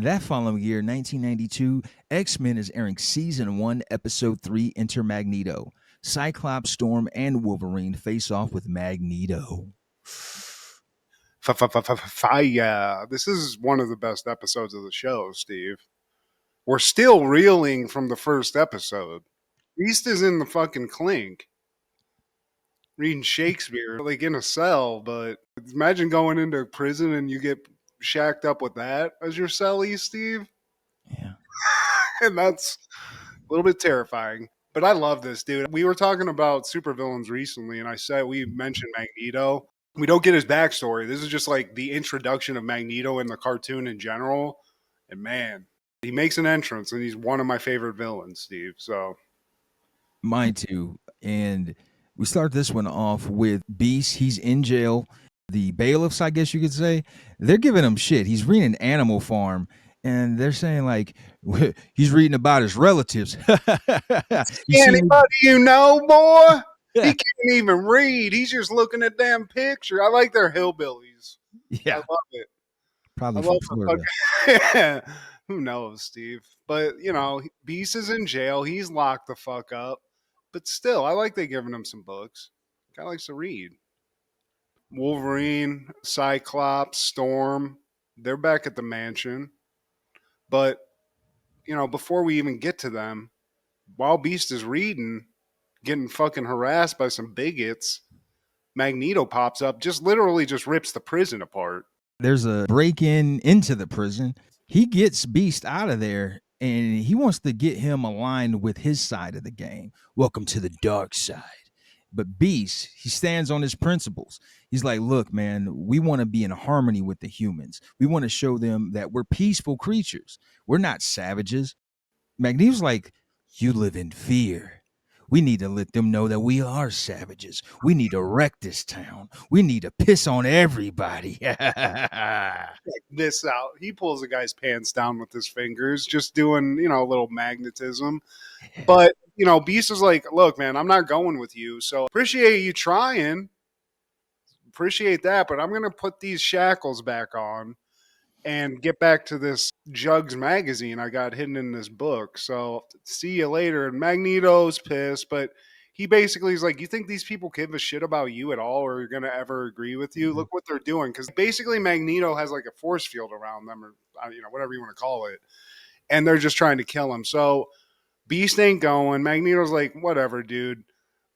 That following year, 1992, X-Men is airing Season 1, Episode 3, Enter Magneto. Cyclops, Storm, and Wolverine face off with Magneto. Fire. This is one of the best episodes of the show, Steve. We're still reeling from the first episode. Beast is in the fucking clink reading Shakespeare, like in a cell, but imagine going into prison and you get shacked up with that as your cellie, Steve. Yeah. And that's a little bit terrifying. But I love this, dude. We were talking about supervillains recently, and I said we mentioned Magneto. We don't get his backstory. This is just like the introduction of Magneto in the cartoon in general. And man, he makes an entrance, and he's one of my favorite villains, Steve. So Mine too. And we start this one off with Beast. He's in jail. The bailiffs, I guess you could say, they're giving him shit. He's reading Animal Farm, and they're saying like he's reading about his relatives. You see, anybody you know, boy? He can't even read. He's just looking at damn picture. I like their hillbillies. I yeah, love it. I probably love from the Florida. fucking. Who knows, Steve? But you know, Beast is in jail. He's locked the fuck up. But still, I like they giving him some books. Guy likes to read. Wolverine, Cyclops, Storm. They're back at the mansion. But you know, before we even get to them, while Beast is reading, getting fucking harassed by some bigots, Magneto pops up, just literally just rips the prison apart. There's a break in into the prison. He gets Beast out of there, and he wants to get him aligned with his side of the game. Welcome to the dark side. But Beast, he stands on his principles. He's like, look, man, we want to be in harmony with the humans. We want to show them that we're peaceful creatures. We're not savages. Magneto's like, you live in fear. We need to let them know that we are savages. We need to wreck this town. We need to piss on everybody. Check this out. He pulls the guy's pants down with his fingers, just doing, you know, a little magnetism. But, you know, Beast is like, look, man, I'm not going with you. So appreciate you trying. Appreciate that. But I'm going to put these shackles back on and get back to this Jugs magazine I got hidden in this book. So see you later. And Magneto's pissed, but he basically is like, you think these people give a shit about you at all or are going to ever agree with you? Look what they're doing. Because basically Magneto has like a force field around them or, you know, whatever you want to call it. And they're just trying to kill him. So Beast ain't going. Magneto's like, whatever, dude.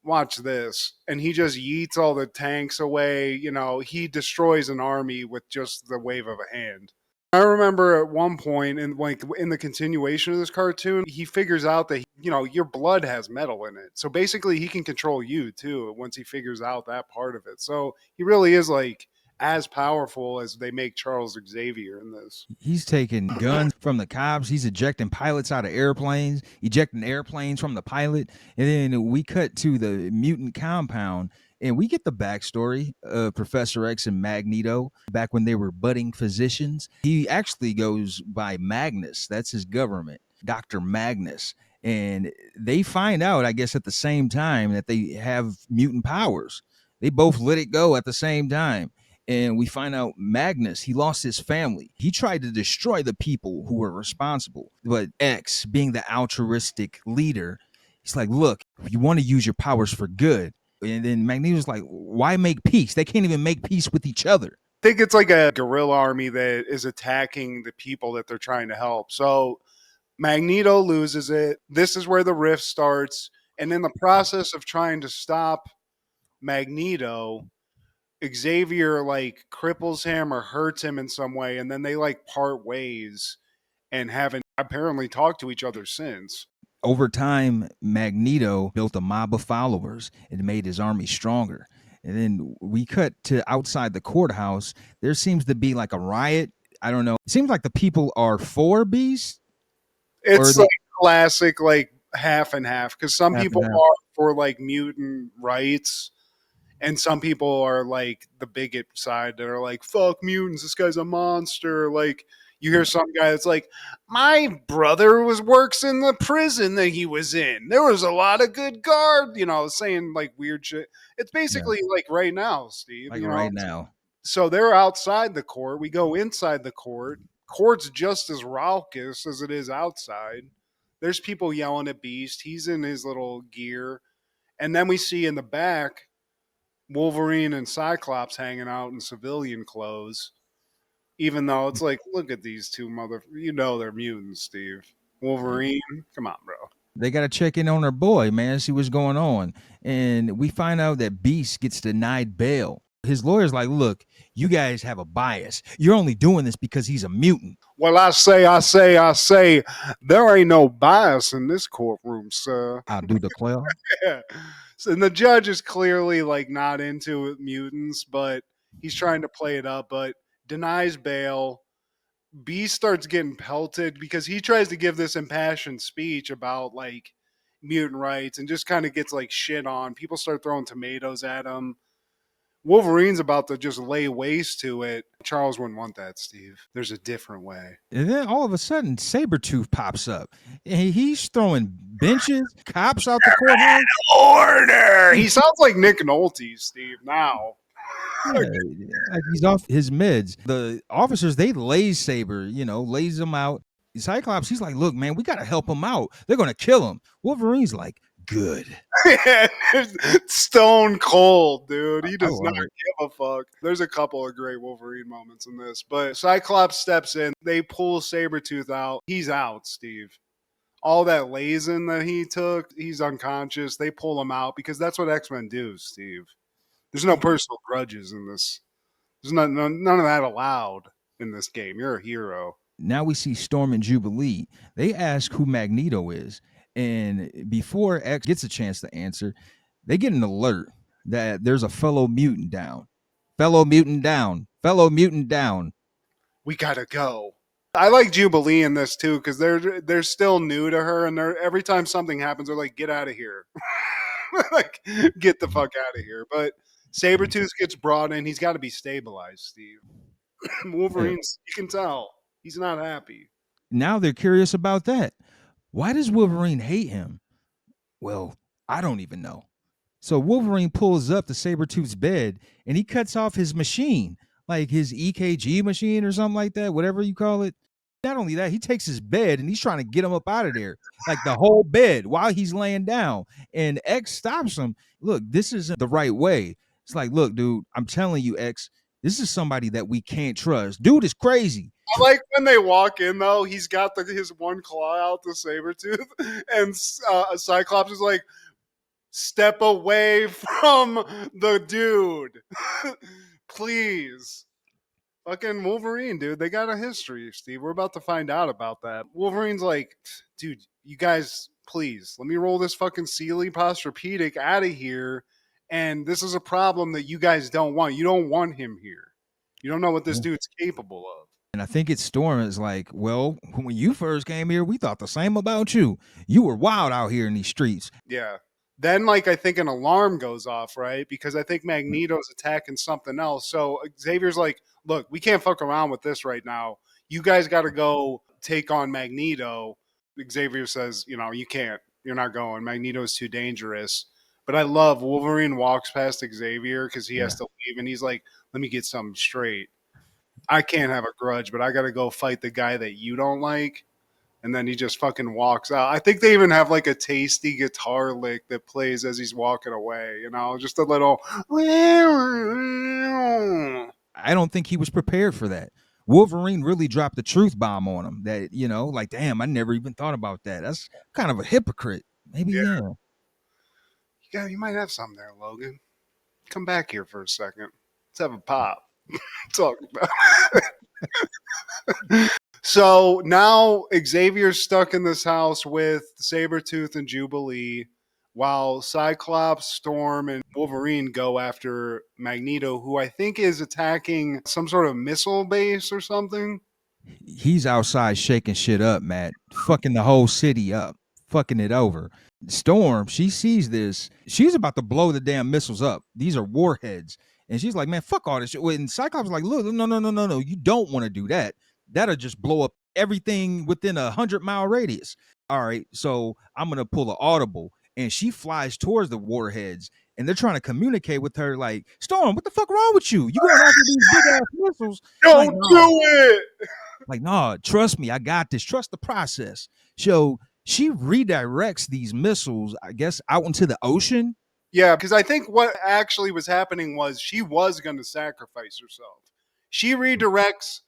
Watch this. And he just yeets all the tanks away. You know, he destroys an army with just the wave of a hand. I remember at one point in like in the continuation of this cartoon, he figures out that you know your blood has metal in it. So basically he can control you too once he figures out that part of it. So he really is like as powerful as they make Charles Xavier in this. He's taking guns from the cops. He's ejecting pilots out of airplanes, ejecting airplanes from the pilot. And then we cut to the mutant compound and we get the backstory of Professor X and Magneto back when they were budding physicians. He actually goes by Magnus. That's his government, Dr. Magnus. And they find out, I guess, at the same time that they have mutant powers. They both let it go at the same time. And we find out Magnus, he lost his family. He tried to destroy the people who were responsible. But X, being the altruistic leader, he's like, look, you want to use your powers for good. And then Magneto's like, why make peace? They can't even make peace with each other. I think it's like a guerrilla army that is attacking the people that they're trying to help. So Magneto loses it. This is where the rift starts. And in the process of trying to stop Magneto, Xavier like cripples him or hurts him in some way, and then they like part ways and haven't apparently talked to each other since. Over time, Magneto built a mob of followers and made his army stronger. And then we cut to outside the courthouse. There seems to be like a riot. I don't know. It seems like the people are for Beast, or It's they like classic, like half and half, because some half people and half. are for like mutant rights, and some people are like the bigot side that are like, fuck mutants, this guy's a monster. Like, you hear some guy that's like, my brother works in the prison that he was in. There was a lot of good guard, you know, saying like weird shit. It's Yeah, basically like right now, Steve, like you know. right now. So they're outside the court. We go inside the court, Court's just as raucous as it is outside. There's people yelling at Beast. He's in his little gear. And then we see in the back Wolverine and Cyclops hanging out in civilian clothes. Even though it's like, look at these two they're mutants, Steve. Wolverine, come on, bro. They got to check in on their boy, man, see what's going on. And we find out that Beast gets denied bail. His lawyer's like, look, you guys have a bias. You're only doing this because he's a mutant. Well, I say, there ain't no bias in this courtroom, sir. I do declare. Yeah. So, and the judge is clearly like not into mutants, but he's trying to play it up, but denies bail. B starts getting pelted because he tries to give this impassioned speech about like mutant rights and just kind of gets like shit on. People start throwing tomatoes at him. Wolverine's about to just lay waste to it. Charles wouldn't want that, Steve. There's a different way. And then all of a sudden, Sabretooth pops up. And he's throwing benches, cops out the courthouse. Order! He sounds like Nick Nolte, Steve, now. Yeah, like he's off his meds. The officers, they lays Saber, lays him out. Cyclops, he's like, look, man, we got to help him out. They're going to kill him. Wolverine's like, good. Stone cold, dude. He does not it. give a fuck. There's a couple of great Wolverine moments in this, but Cyclops steps in. They pull Sabretooth out. He's out, Steve. All that lazing that he took, he's unconscious. They pull him out because that's what X-Men do, Steve. There's no personal grudges in this. There's none of that allowed in this game. You're a hero. Now we see Storm and Jubilee. They ask who Magneto is. And before X gets a chance to answer, they get an alert that there's a fellow mutant down. Fellow mutant down. Fellow mutant down. We gotta go. I like Jubilee in this too because they're still new to her, and every time something happens, they're like, "Get out of here!" Like, get the fuck out of here. But Sabretooth gets brought in. He's got to be stabilized, Steve. Wolverine's, you can tell he's not happy. Now they're curious about that. Why does Wolverine hate him? Well, I don't even know. So Wolverine pulls up to Sabretooth's bed and he cuts off his machine, like his EKG machine or something like that, whatever you call it. Not only that, he takes his bed and he's trying to get him up out of there, like the whole bed while he's laying down. And X stops him. Look, this isn't the right way. It's like, look, dude, I'm telling you, X, this is somebody that we can't trust. Dude is crazy. I like when they walk in, though, he's got his one claw out to Sabretooth, and Cyclops is like, step away from the dude. Please. Fucking Wolverine, dude. They got a history, Steve. We're about to find out about that. Wolverine's like, dude, you guys, please, let me roll this fucking Sealy Posturepedic out of here. And this is a problem that you guys don't want. You don't want him here. You don't know what this dude's capable of. And I think it's Storm is like, well, when you first came here, we thought the same about you. You were wild out here in these streets. Yeah. Then, like, I think an alarm goes off, right? Because I think Magneto's attacking something else. So Xavier's like, look, we can't fuck around with this right now. You guys got to go take on Magneto. Xavier says, you can't. You're not going. Magneto's too dangerous. But I love Wolverine walks past Xavier because he has to leave. And he's like, let me get something straight. I can't have a grudge, but I got to go fight the guy that you don't like. And then he just fucking walks out. I think they even have like a tasty guitar lick that plays as he's walking away, just a little. I don't think he was prepared for that. Wolverine really dropped the truth bomb on him that, like, damn, I never even thought about that. That's kind of a hypocrite. Maybe, yeah. You might have something there, Logan. Come back here for a second. Let's have a pop. Talk about it. So now Xavier's stuck in this house with Sabretooth and Jubilee while Cyclops, Storm, and Wolverine go after Magneto, who I think is attacking some sort of missile base or something. He's outside shaking shit up, Matt. Fucking the whole city up. Fucking it over. Storm, she sees this. She's about to blow the damn missiles up. These are warheads. And she's like, man, fuck all this shit. And Cyclops is like, look, no. You don't want to do that. That'll just blow up everything within 100-mile radius. All right, so I'm going to pull an audible. And she flies towards the warheads. and they're trying to communicate with her like, Storm, what the fuck wrong with you? You going after these big ass missiles? Like, Don't no, do it. like, no, trust me, I got this. Trust the process. So she redirects these missiles, I guess, out into the ocean. Yeah, because I think what actually was happening was she was going to sacrifice herself. She redirects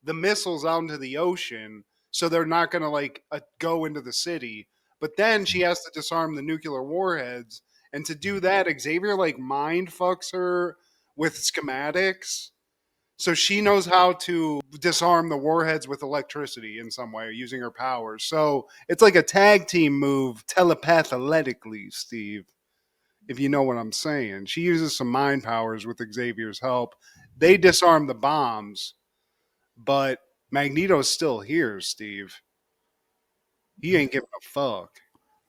the missiles out into the ocean, so they're not going to like go into the city. But then she has to disarm the nuclear warheads, and to do that, Xavier like mind fucks her with schematics. So she knows how to disarm the warheads with electricity in some way using her powers. So it's like a tag team move telepathically, Steve, if you know what I'm saying. She uses some mind powers with Xavier's help. They disarm the bombs, but Magneto's still here, Steve. He ain't giving a fuck.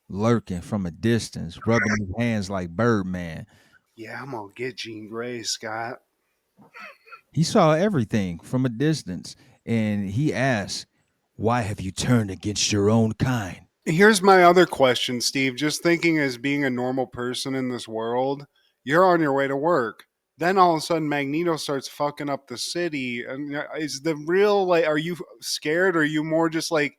Lurking from a distance, rubbing his hands like Birdman. Yeah, I'm gonna get Jean Grey, Scott. He saw everything from a distance, and he asked, "Why have you turned against your own kind?" Here's my other question, Steve. Just thinking as being a normal person in this world, you're on your way to work. Then all of a sudden, Magneto starts fucking up the city. And is the real, like, are you scared? Or are you more just like,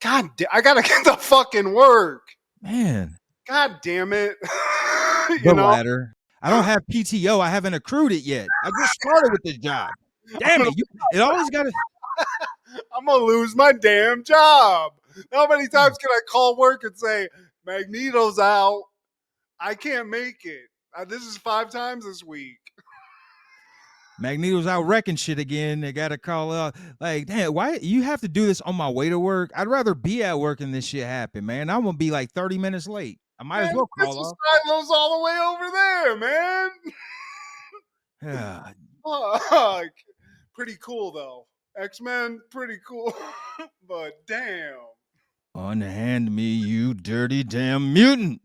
I gotta get the fucking work. Man, God damn it. the latter. I don't have PTO. I haven't accrued it yet. I just started with this job. Damn it! It always got to. I'm gonna lose my damn job. How many times can I call work and say Magneto's out? I can't make it. This is 5 times this week. Magneto's out wrecking shit again. They got to call out like, damn, why you have to do this on my way to work? I'd rather be at work and this shit happen, man. I'm gonna be like 30 minutes late. I might as well call Crystal off. Silo's all the way over there, man. Yeah. Fuck. Pretty cool though. X-Men, pretty cool. But damn. Unhand me, you dirty damn mutant.